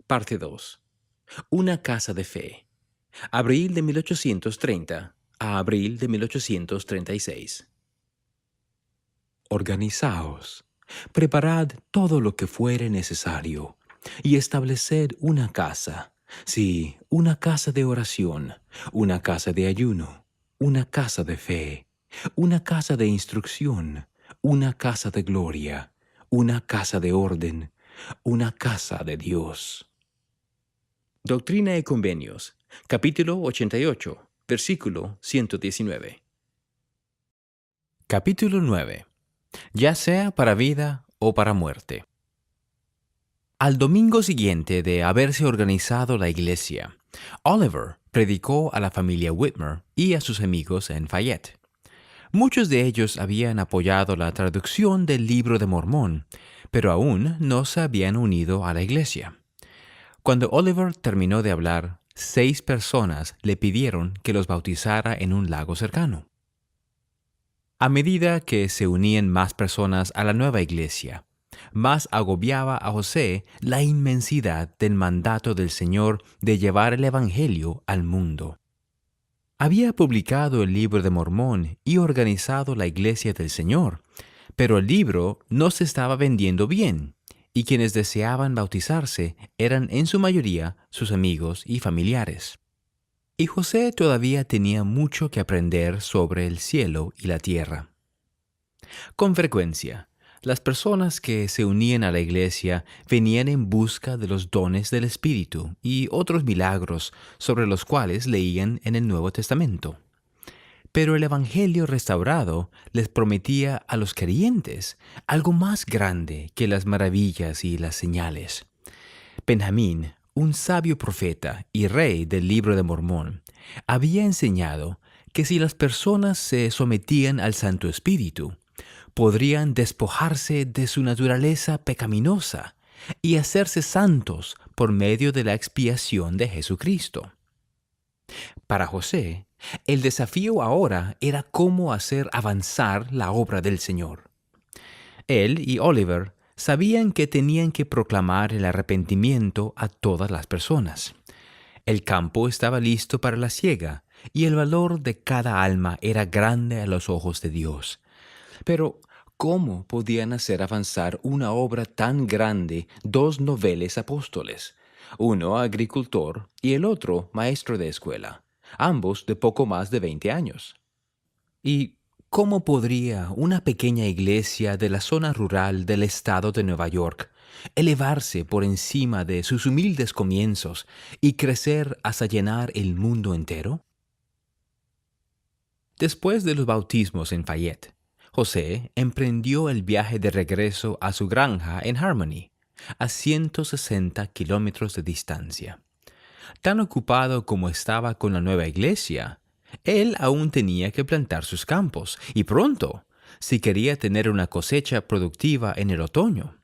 Parte 2. Una casa de fe. Abril de 1830 a abril de 1836. Organizaos, preparad todo lo que fuere necesario, y estableced una casa, sí, una casa de oración, una casa de ayuno, una casa de fe, una casa de instrucción, una casa de gloria, una casa de orden, una casa de Dios. Doctrina y Convenios, capítulo 88, versículo 119. Capítulo 9. Ya sea para vida o para muerte. Al domingo siguiente de haberse organizado la iglesia, Oliver predicó a la familia Whitmer y a sus amigos en Fayette. Muchos de ellos habían apoyado la traducción del Libro de Mormón, pero aún no se habían unido a la iglesia. Cuando Oliver terminó de hablar, 6 personas le pidieron que los bautizara en un lago cercano. A medida que se unían más personas a la nueva iglesia, más agobiaba a José la inmensidad del mandato del Señor de llevar el Evangelio al mundo. Había publicado el Libro de Mormón y organizado la Iglesia del Señor, pero el libro no se estaba vendiendo bien, y quienes deseaban bautizarse eran en su mayoría sus amigos y familiares. Y José todavía tenía mucho que aprender sobre el cielo y la tierra. Con frecuencia, las personas que se unían a la iglesia venían en busca de los dones del Espíritu y otros milagros sobre los cuales leían en el Nuevo Testamento. Pero el Evangelio restaurado les prometía a los creyentes algo más grande que las maravillas y las señales. Benjamín, un sabio profeta y rey del Libro de Mormón, había enseñado que si las personas se sometían al Santo Espíritu, podrían despojarse de su naturaleza pecaminosa y hacerse santos por medio de la expiación de Jesucristo. Para José, el desafío ahora era cómo hacer avanzar la obra del Señor. Él y Oliver sabían que tenían que proclamar el arrepentimiento a todas las personas. El campo estaba listo para la siega y el valor de cada alma era grande a los ojos de Dios. Pero, ¿cómo podían hacer avanzar una obra tan grande 2 noveles apóstoles? Uno agricultor y el otro maestro de escuela, ambos de poco más de 20 años. ¿Y cómo podría una pequeña iglesia de la zona rural del estado de Nueva York elevarse por encima de sus humildes comienzos y crecer hasta llenar el mundo entero? Después de los bautismos en Fayette, José emprendió el viaje de regreso a su granja en Harmony, a 160 kilómetros de distancia. Tan ocupado como estaba con la nueva iglesia, él aún tenía que plantar sus campos, y pronto, si quería tener una cosecha productiva en el otoño.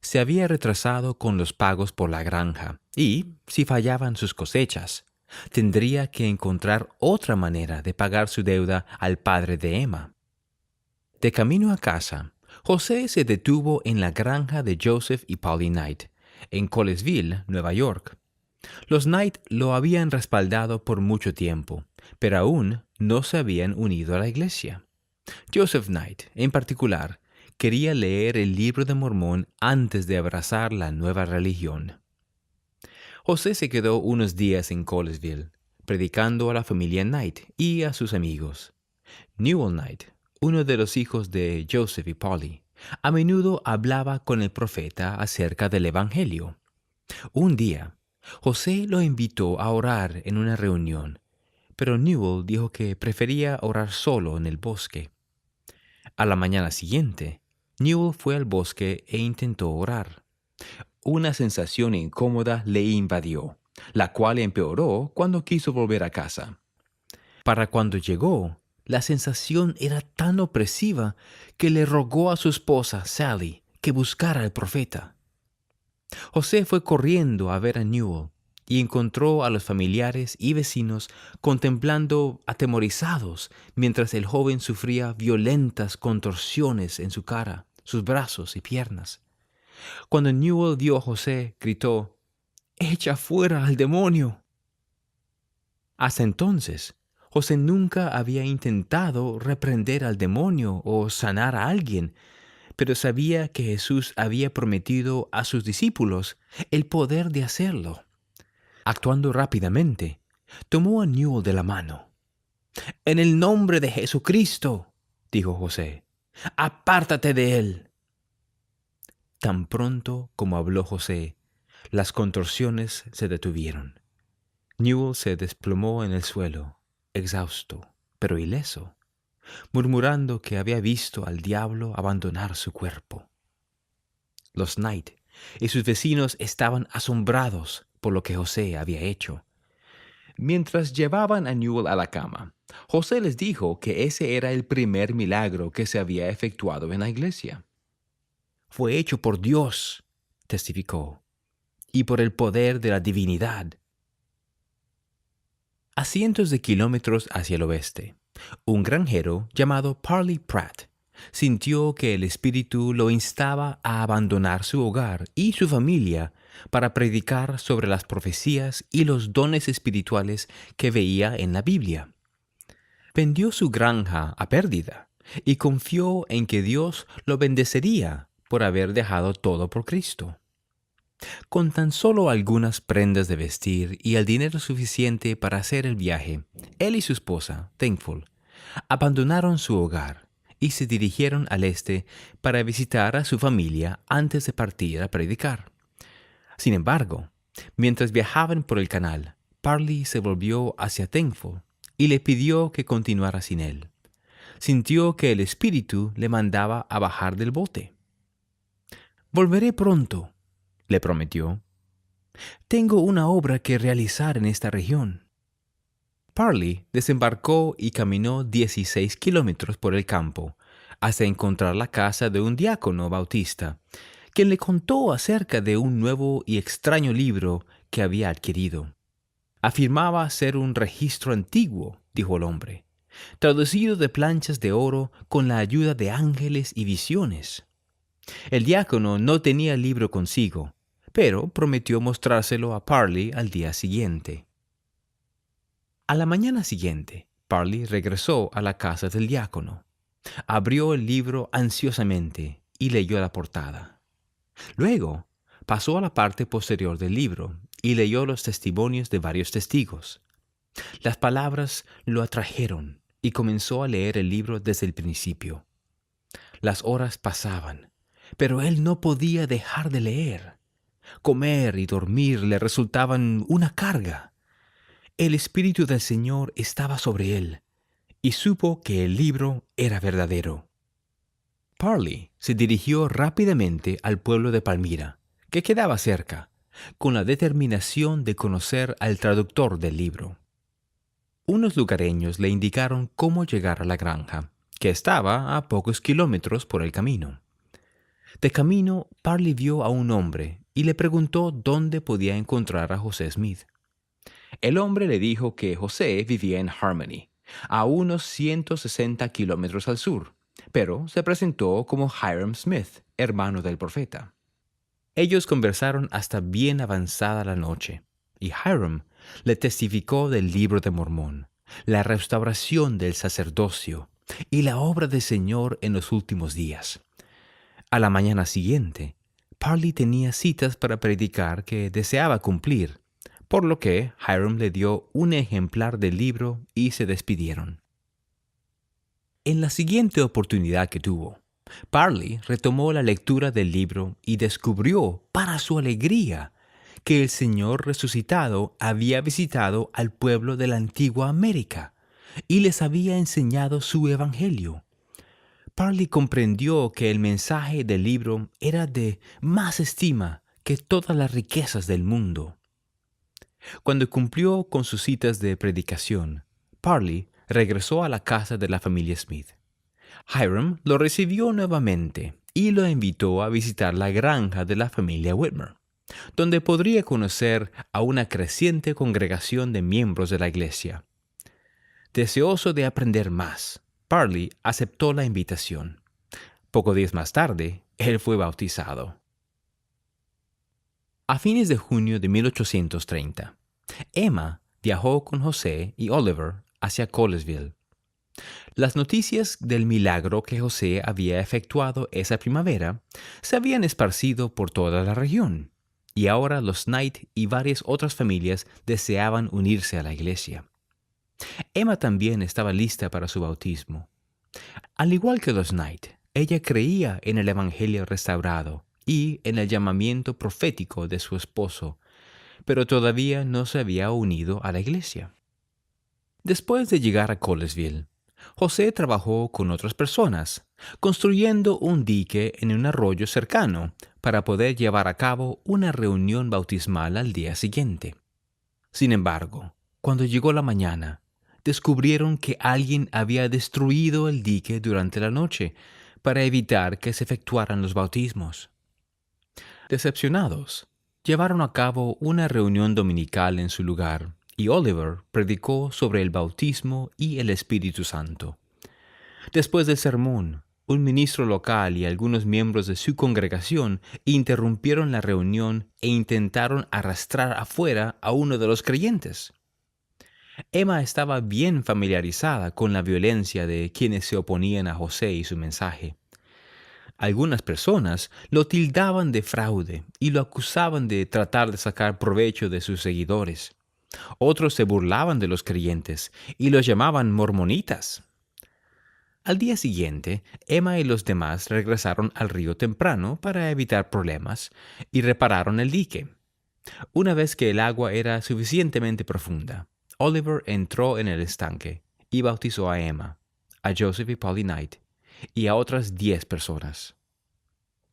Se había retrasado con los pagos por la granja, y, si fallaban sus cosechas, tendría que encontrar otra manera de pagar su deuda al padre de Emma. De camino a casa, José se detuvo en la granja de Joseph y Polly Knight, en Colesville, Nueva York. Los Knight lo habían respaldado por mucho tiempo, pero aún no se habían unido a la iglesia. Joseph Knight, en particular, quería leer el Libro de Mormón antes de abrazar la nueva religión. José se quedó unos días en Colesville, predicando a la familia Knight y a sus amigos. Newell Knight, uno de los hijos de Joseph y Polly, a menudo hablaba con el profeta acerca del Evangelio. Un día, José lo invitó a orar en una reunión, pero Newell dijo que prefería orar solo en el bosque. A la mañana siguiente, Newell fue al bosque e intentó orar. Una sensación incómoda le invadió, la cual empeoró cuando quiso volver a casa. Para cuando llegó, la sensación era tan opresiva que le rogó a su esposa, Sally, que buscara al profeta. José fue corriendo a ver a Newell y encontró a los familiares y vecinos contemplando atemorizados mientras el joven sufría violentas contorsiones en su cara, sus brazos y piernas. Cuando Newell vio a José, gritó: echa fuera al demonio. Hasta entonces, José nunca había intentado reprender al demonio o sanar a alguien, pero sabía que Jesús había prometido a sus discípulos el poder de hacerlo. Actuando rápidamente, tomó a Newell de la mano. «En el nombre de Jesucristo», dijo José, «apártate de él». Tan pronto como habló José, las contorsiones se detuvieron. Newell se desplomó en el suelo, exhausto, pero ileso, murmurando que había visto al diablo abandonar su cuerpo. Los Knight y sus vecinos estaban asombrados por lo que José había hecho. Mientras llevaban a Newell a la cama, José les dijo que ese era el primer milagro que se había efectuado en la iglesia. «Fue hecho por Dios», testificó, «y por el poder de la divinidad». A cientos de kilómetros hacia el oeste, un granjero llamado Parley Pratt sintió que el Espíritu lo instaba a abandonar su hogar y su familia para predicar sobre las profecías y los dones espirituales que veía en la Biblia. Vendió su granja a pérdida y confió en que Dios lo bendecería por haber dejado todo por Cristo. Con tan solo algunas prendas de vestir y el dinero suficiente para hacer el viaje, él y su esposa, Thankful, abandonaron su hogar y se dirigieron al este para visitar a su familia antes de partir a predicar. Sin embargo, mientras viajaban por el canal, Parley se volvió hacia Thankful y le pidió que continuara sin él. Sintió que el Espíritu le mandaba a bajar del bote. «Volveré pronto», le prometió. «Tengo una obra que realizar en esta región». Parley desembarcó y caminó 16 kilómetros por el campo hasta encontrar la casa de un diácono bautista, quien le contó acerca de un nuevo y extraño libro que había adquirido. Afirmaba ser un registro antiguo, dijo el hombre, traducido de planchas de oro con la ayuda de ángeles y visiones. El diácono no tenía el libro consigo, pero prometió mostrárselo a Parley al día siguiente. A la mañana siguiente, Parley regresó a la casa del diácono. Abrió el libro ansiosamente y leyó la portada. Luego, pasó a la parte posterior del libro y leyó los testimonios de varios testigos. Las palabras lo atrajeron y comenzó a leer el libro desde el principio. Las horas pasaban, pero él no podía dejar de leer. Comer y dormir le resultaban una carga. El Espíritu del Señor estaba sobre él, y supo que el libro era verdadero. Parley se dirigió rápidamente al pueblo de Palmira, que quedaba cerca, con la determinación de conocer al traductor del libro. Unos lugareños le indicaron cómo llegar a la granja, que estaba a pocos kilómetros por el camino. De camino, Parley vio a un hombre y le preguntó dónde podía encontrar a José Smith. El hombre le dijo que José vivía en Harmony, a unos 160 kilómetros al sur, pero se presentó como Hyrum Smith, hermano del profeta. Ellos conversaron hasta bien avanzada la noche, y Hyrum le testificó del libro de Mormón, la restauración del sacerdocio y la obra del Señor en los últimos días. A la mañana siguiente, Parley tenía citas para predicar que deseaba cumplir, por lo que Hyrum le dio un ejemplar del libro y se despidieron. En la siguiente oportunidad que tuvo, Parley retomó la lectura del libro y descubrió, para su alegría, que el Señor resucitado había visitado al pueblo de la antigua América y les había enseñado su evangelio. Parley comprendió que el mensaje del libro era de más estima que todas las riquezas del mundo. Cuando cumplió con sus citas de predicación, Parley regresó a la casa de la familia Smith. Hyrum lo recibió nuevamente y lo invitó a visitar la granja de la familia Whitmer, donde podría conocer a una creciente congregación de miembros de la iglesia. Deseoso de aprender más, Parley aceptó la invitación. Pocos días más tarde, él fue bautizado. A fines de junio de 1830, Emma viajó con José y Oliver hacia Colesville. Las noticias del milagro que José había efectuado esa primavera se habían esparcido por toda la región, y ahora los Knight y varias otras familias deseaban unirse a la iglesia. Emma también estaba lista para su bautismo. Al igual que los Knight, ella creía en el Evangelio restaurado y en el llamamiento profético de su esposo, pero todavía no se había unido a la iglesia. Después de llegar a Colesville, José trabajó con otras personas, construyendo un dique en un arroyo cercano para poder llevar a cabo una reunión bautismal al día siguiente. Sin embargo, cuando llegó la mañana, descubrieron que alguien había destruido el dique durante la noche para evitar que se efectuaran los bautismos. Decepcionados, llevaron a cabo una reunión dominical en su lugar y Oliver predicó sobre el bautismo y el Espíritu Santo. Después del sermón, un ministro local y algunos miembros de su congregación interrumpieron la reunión e intentaron arrastrar afuera a uno de los creyentes. Emma estaba bien familiarizada con la violencia de quienes se oponían a José y su mensaje. Algunas personas lo tildaban de fraude y lo acusaban de tratar de sacar provecho de sus seguidores. Otros se burlaban de los creyentes y los llamaban mormonitas. Al día siguiente, Emma y los demás regresaron al río temprano para evitar problemas y repararon el dique. Una vez que el agua era suficientemente profunda, Oliver entró en el estanque y bautizó a Emma, a Joseph y Polly Knight y a otras 10 personas.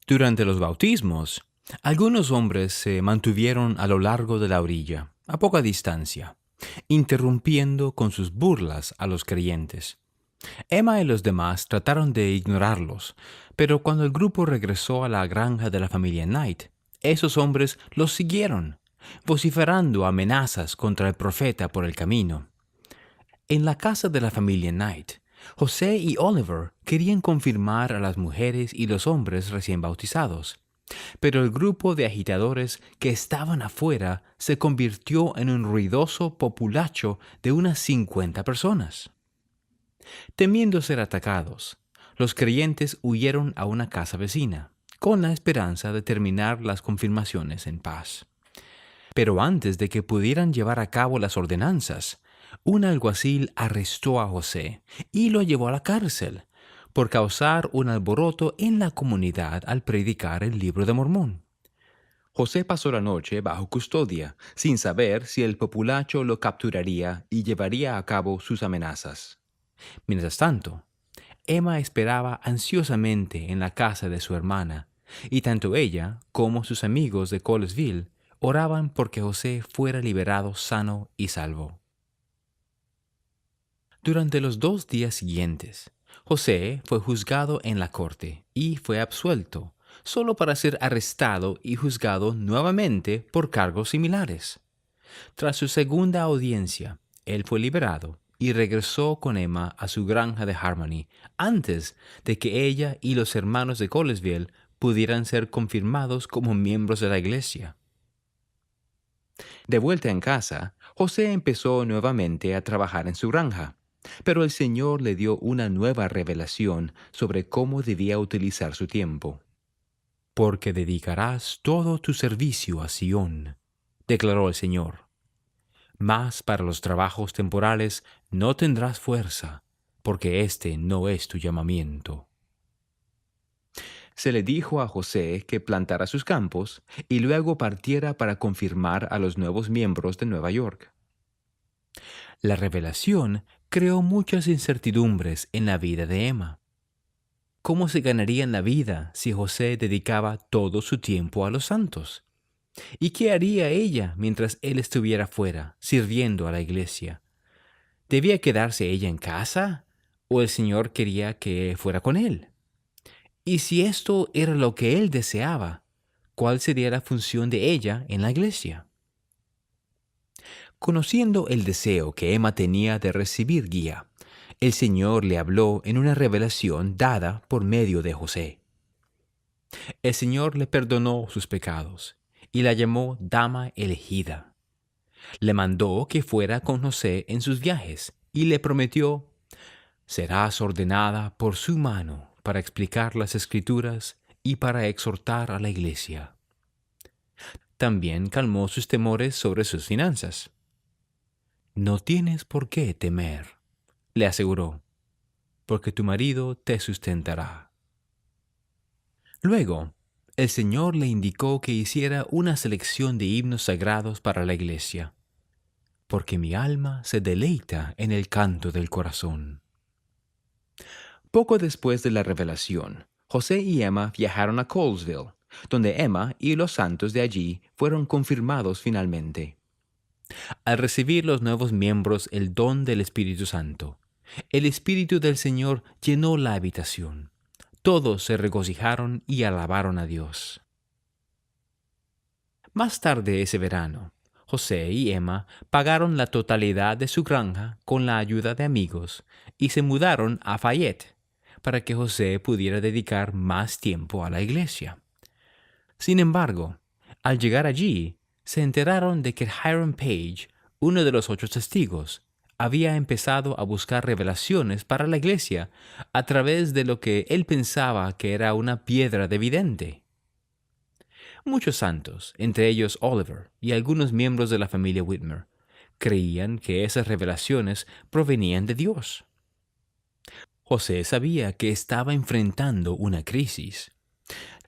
Durante los bautismos, algunos hombres se mantuvieron a lo largo de la orilla, a poca distancia, interrumpiendo con sus burlas a los creyentes. Emma y los demás trataron de ignorarlos, pero cuando el grupo regresó a la granja de la familia Knight, esos hombres los siguieron, vociferando amenazas contra el profeta por el camino. En la casa de la familia Knight, José y Oliver querían confirmar a las mujeres y los hombres recién bautizados, pero el grupo de agitadores que estaban afuera se convirtió en un ruidoso populacho de unas 50 personas. Temiendo ser atacados, los creyentes huyeron a una casa vecina, con la esperanza de terminar las confirmaciones en paz. Pero antes de que pudieran llevar a cabo las ordenanzas, un alguacil arrestó a José y lo llevó a la cárcel por causar un alboroto en la comunidad al predicar el Libro de Mormón. José pasó la noche bajo custodia, sin saber si el populacho lo capturaría y llevaría a cabo sus amenazas. Mientras tanto, Emma esperaba ansiosamente en la casa de su hermana, y tanto ella como sus amigos de Colesville oraban porque José fuera liberado sano y salvo. Durante los 2 días siguientes, José fue juzgado en la corte y fue absuelto, solo para ser arrestado y juzgado nuevamente por cargos similares. Tras su segunda audiencia, él fue liberado y regresó con Emma a su granja de Harmony antes de que ella y los hermanos de Colesville pudieran ser confirmados como miembros de la iglesia. De vuelta en casa, José empezó nuevamente a trabajar en su granja, pero el Señor le dio una nueva revelación sobre cómo debía utilizar su tiempo. «Porque dedicarás todo tu servicio a Sión», declaró el Señor. «Mas para los trabajos temporales no tendrás fuerza, porque este no es tu llamamiento». Se le dijo a José que plantara sus campos y luego partiera para confirmar a los nuevos miembros de Nueva York. La revelación creó muchas incertidumbres en la vida de Emma. ¿Cómo se ganarían la vida si José dedicaba todo su tiempo a los santos? ¿Y qué haría ella mientras él estuviera fuera, sirviendo a la iglesia? ¿Debía quedarse ella en casa o el Señor quería que fuera con él? Y si esto era lo que él deseaba, ¿cuál sería la función de ella en la iglesia? Conociendo el deseo que Emma tenía de recibir guía, el Señor le habló en una revelación dada por medio de José. El Señor le perdonó sus pecados y la llamó dama elegida. Le mandó que fuera con José en sus viajes y le prometió: serás ordenada por su mano para explicar las Escrituras y para exhortar a la iglesia. También calmó sus temores sobre sus finanzas. No tienes por qué temer, le aseguró, porque tu marido te sustentará. Luego, el Señor le indicó que hiciera una selección de himnos sagrados para la iglesia, porque mi alma se deleita en el canto del corazón. Poco después de la revelación, José y Emma viajaron a Colesville, donde Emma y los santos de allí fueron confirmados finalmente. Al recibir los nuevos miembros el don del Espíritu Santo, el Espíritu del Señor llenó la habitación. Todos se regocijaron y alabaron a Dios. Más tarde ese verano, José y Emma pagaron la totalidad de su granja con la ayuda de amigos y se mudaron a Fayette para que José pudiera dedicar más tiempo a la iglesia. Sin embargo, al llegar allí, se enteraron de que Hiram Page, uno de los 8 testigos, había empezado a buscar revelaciones para la iglesia a través de lo que él pensaba que era una piedra de vidente. Muchos santos, entre ellos Oliver y algunos miembros de la familia Whitmer, creían que esas revelaciones provenían de Dios. José sabía que estaba enfrentando una crisis.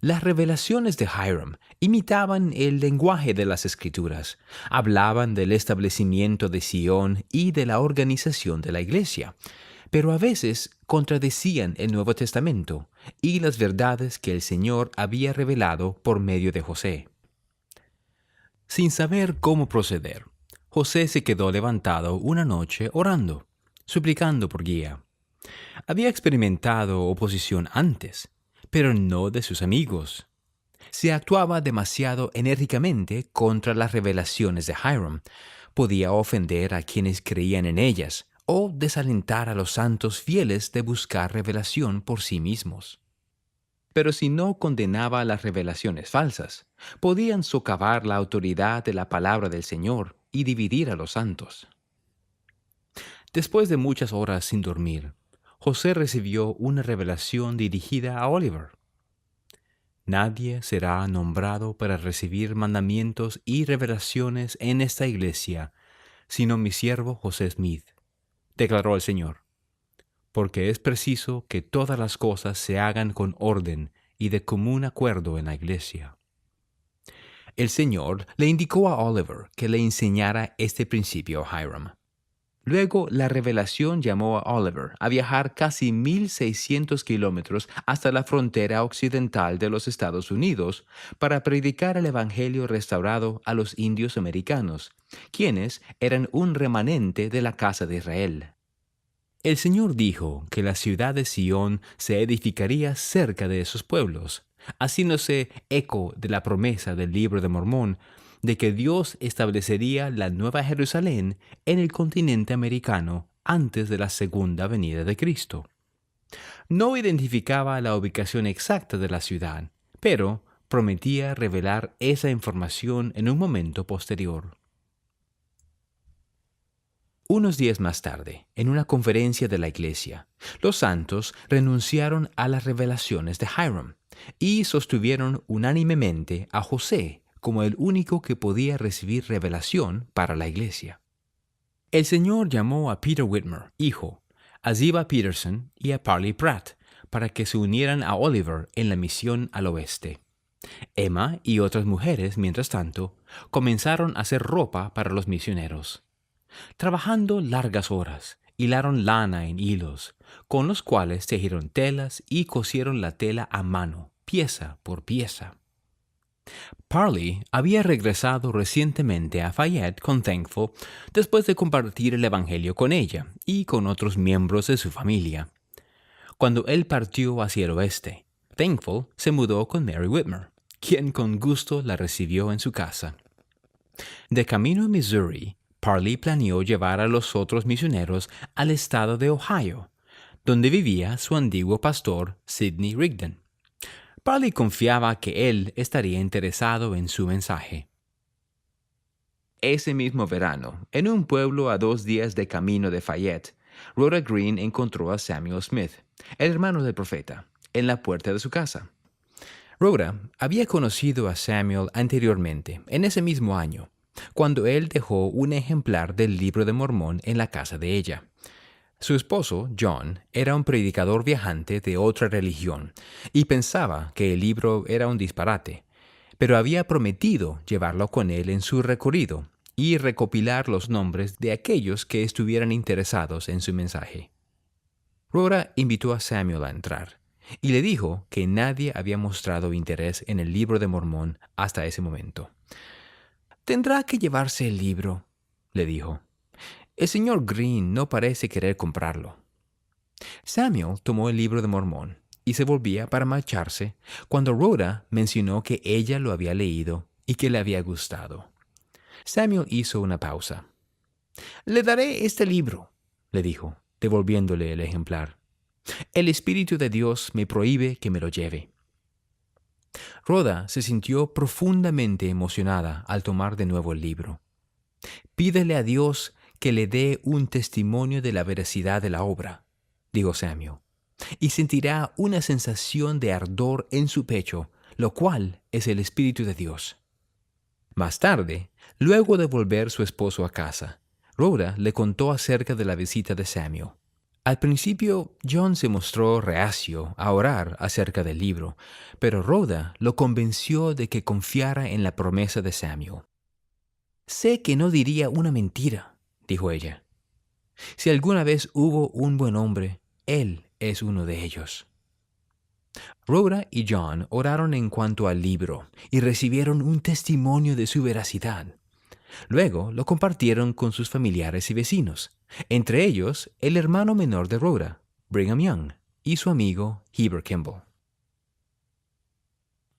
Las revelaciones de Hiram imitaban el lenguaje de las Escrituras, hablaban del establecimiento de Sion y de la organización de la iglesia, pero a veces contradecían el Nuevo Testamento y las verdades que el Señor había revelado por medio de José. Sin saber cómo proceder, José se quedó levantado una noche orando, suplicando por guía. Había experimentado oposición antes, pero no de sus amigos. Se actuaba demasiado enérgicamente contra las revelaciones de Hiram. Podía ofender a quienes creían en ellas o desalentar a los santos fieles de buscar revelación por sí mismos. Pero si no condenaba las revelaciones falsas, podían socavar la autoridad de la palabra del Señor y dividir a los santos. Después de muchas horas sin dormir, José recibió una revelación dirigida a Oliver. Nadie será nombrado para recibir mandamientos y revelaciones en esta iglesia, sino mi siervo José Smith, declaró el Señor, porque es preciso que todas las cosas se hagan con orden y de común acuerdo en la iglesia. El Señor le indicó a Oliver que le enseñara este principio a Hiram. Luego la revelación llamó a Oliver a viajar casi 1,600 kilómetros hasta la frontera occidental de los Estados Unidos para predicar el Evangelio restaurado a los indios americanos, quienes eran un remanente de la casa de Israel. El Señor dijo que la ciudad de Sion se edificaría cerca de esos pueblos, haciéndose eco de la promesa del Libro de Mormón de que Dios establecería la Nueva Jerusalén en el continente americano antes de la segunda venida de Cristo. No identificaba la ubicación exacta de la ciudad, pero prometía revelar esa información en un momento posterior. Unos días más tarde, en una conferencia de la iglesia, los santos renunciaron a las revelaciones de Hiram y sostuvieron unánimemente a José como el único que podía recibir revelación para la iglesia. El Señor llamó a Peter Whitmer, hijo, a Ziba Peterson y a Parley Pratt para que se unieran a Oliver en la misión al oeste. Emma y otras mujeres, mientras tanto, comenzaron a hacer ropa para los misioneros. Trabajando largas horas, hilaron lana en hilos, con los cuales tejieron telas y cosieron la tela a mano, pieza por pieza. Parley había regresado recientemente a Fayette con Thankful después de compartir el Evangelio con ella y con otros miembros de su familia. Cuando él partió hacia el oeste, Thankful se mudó con Mary Whitmer, quien con gusto la recibió en su casa. De camino a Missouri, Parley planeó llevar a los otros misioneros al estado de Ohio, donde vivía su antiguo pastor Sidney Rigdon. Parley confiaba que él estaría interesado en su mensaje. Ese mismo verano, en un pueblo a 2 días de camino de Fayette, Rhoda Green encontró a Samuel Smith, el hermano del profeta, en la puerta de su casa. Rhoda había conocido a Samuel anteriormente, en ese mismo año, cuando él dejó un ejemplar del Libro de Mormón en la casa de ella. Su esposo, John, era un predicador viajante de otra religión y pensaba que el libro era un disparate, pero había prometido llevarlo con él en su recorrido y recopilar los nombres de aquellos que estuvieran interesados en su mensaje. Rhoda invitó a Samuel a entrar y le dijo que nadie había mostrado interés en el Libro de Mormón hasta ese momento. «Tendrá que llevarse el libro», le dijo. «El señor Green no parece querer comprarlo». Samuel tomó el Libro de Mormón y se volvía para marcharse cuando Rhoda mencionó que ella lo había leído y que le había gustado. Samuel hizo una pausa. «Le daré este libro», le dijo, devolviéndole el ejemplar. «El Espíritu de Dios me prohíbe que me lo lleve». Rhoda se sintió profundamente emocionada al tomar de nuevo el libro. «Pídele a Dios que le dé un testimonio de la veracidad de la obra», dijo Samuel, «y sentirá una sensación de ardor en su pecho, lo cual es el Espíritu de Dios». Más tarde, luego de volver su esposo a casa, Rhoda le contó acerca de la visita de Samuel. Al principio, John se mostró reacio a orar acerca del libro, pero Rhoda lo convenció de que confiara en la promesa de Samuel. «Sé que no diría una mentira», dijo ella. «Si alguna vez hubo un buen hombre, él es uno de ellos». Rhoda y John oraron en cuanto al libro y recibieron un testimonio de su veracidad. Luego lo compartieron con sus familiares y vecinos, entre ellos el hermano menor de Rhoda, Brigham Young, y su amigo Heber Kimball.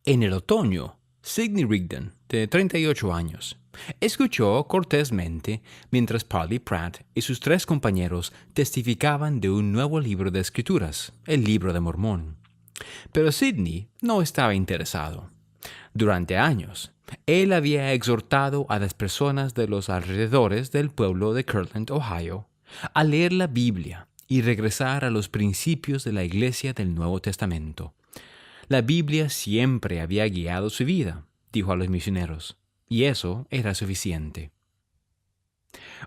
En el otoño, Sidney Rigdon, de 38 años, escuchó cortésmente mientras Parley Pratt y sus 3 compañeros testificaban de un nuevo libro de escrituras, el Libro de Mormón. Pero Sidney no estaba interesado. Durante años, él había exhortado a las personas de los alrededores del pueblo de Kirtland, Ohio, a leer la Biblia y regresar a los principios de la Iglesia del Nuevo Testamento. La Biblia siempre había guiado su vida, dijo a los misioneros, y eso era suficiente.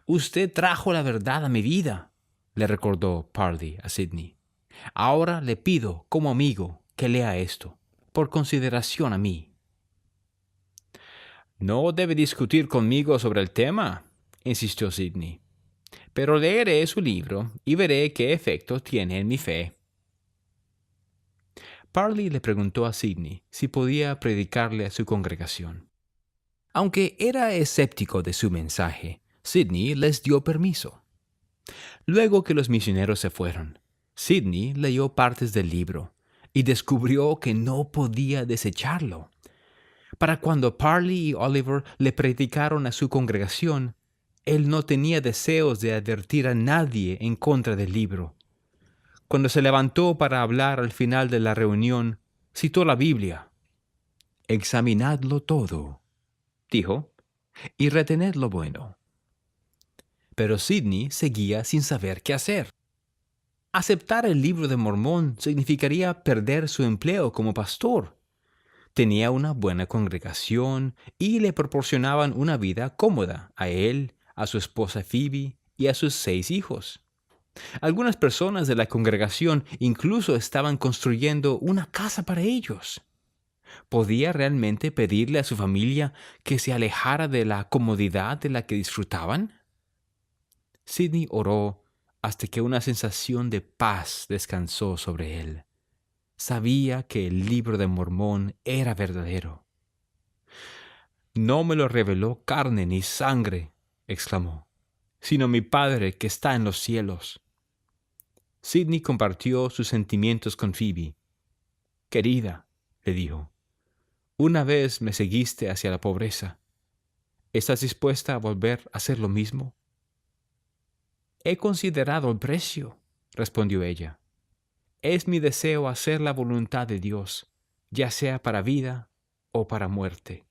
«Usted trajo la verdad a mi vida», le recordó Parley a Sidney. «Ahora le pido, como amigo, que lea esto, por consideración a mí». «No debe discutir conmigo sobre el tema», insistió Sidney. «Pero leeré su libro y veré qué efecto tiene en mi fe». Parley le preguntó a Sidney si podía predicarle a su congregación. Aunque era escéptico de su mensaje, Sidney les dio permiso. Luego que los misioneros se fueron, Sidney leyó partes del libro y descubrió que no podía desecharlo. Para cuando Parley y Oliver le predicaron a su congregación, él no tenía deseos de advertir a nadie en contra del libro. Cuando se levantó para hablar al final de la reunión, citó la Biblia. «Examinadlo todo», dijo, «y retened lo bueno». Pero Sidney seguía sin saber qué hacer. Aceptar el Libro de Mormón significaría perder su empleo como pastor. Tenía una buena congregación y le proporcionaban una vida cómoda a él, a su esposa Phoebe y a sus 6 hijos. Algunas personas de la congregación incluso estaban construyendo una casa para ellos. ¿Podía realmente pedirle a su familia que se alejara de la comodidad de la que disfrutaban? Sidney oró hasta que una sensación de paz descansó sobre él. Sabía que el Libro de Mormón era verdadero. «No me lo reveló carne ni sangre», exclamó, «sino mi Padre que está en los cielos». Sidney compartió sus sentimientos con Phoebe. «Querida», le dijo, «una vez me seguiste hacia la pobreza. ¿Estás dispuesta a volver a hacer lo mismo?» «He considerado el precio», respondió ella. «Es mi deseo hacer la voluntad de Dios, ya sea para vida o para muerte.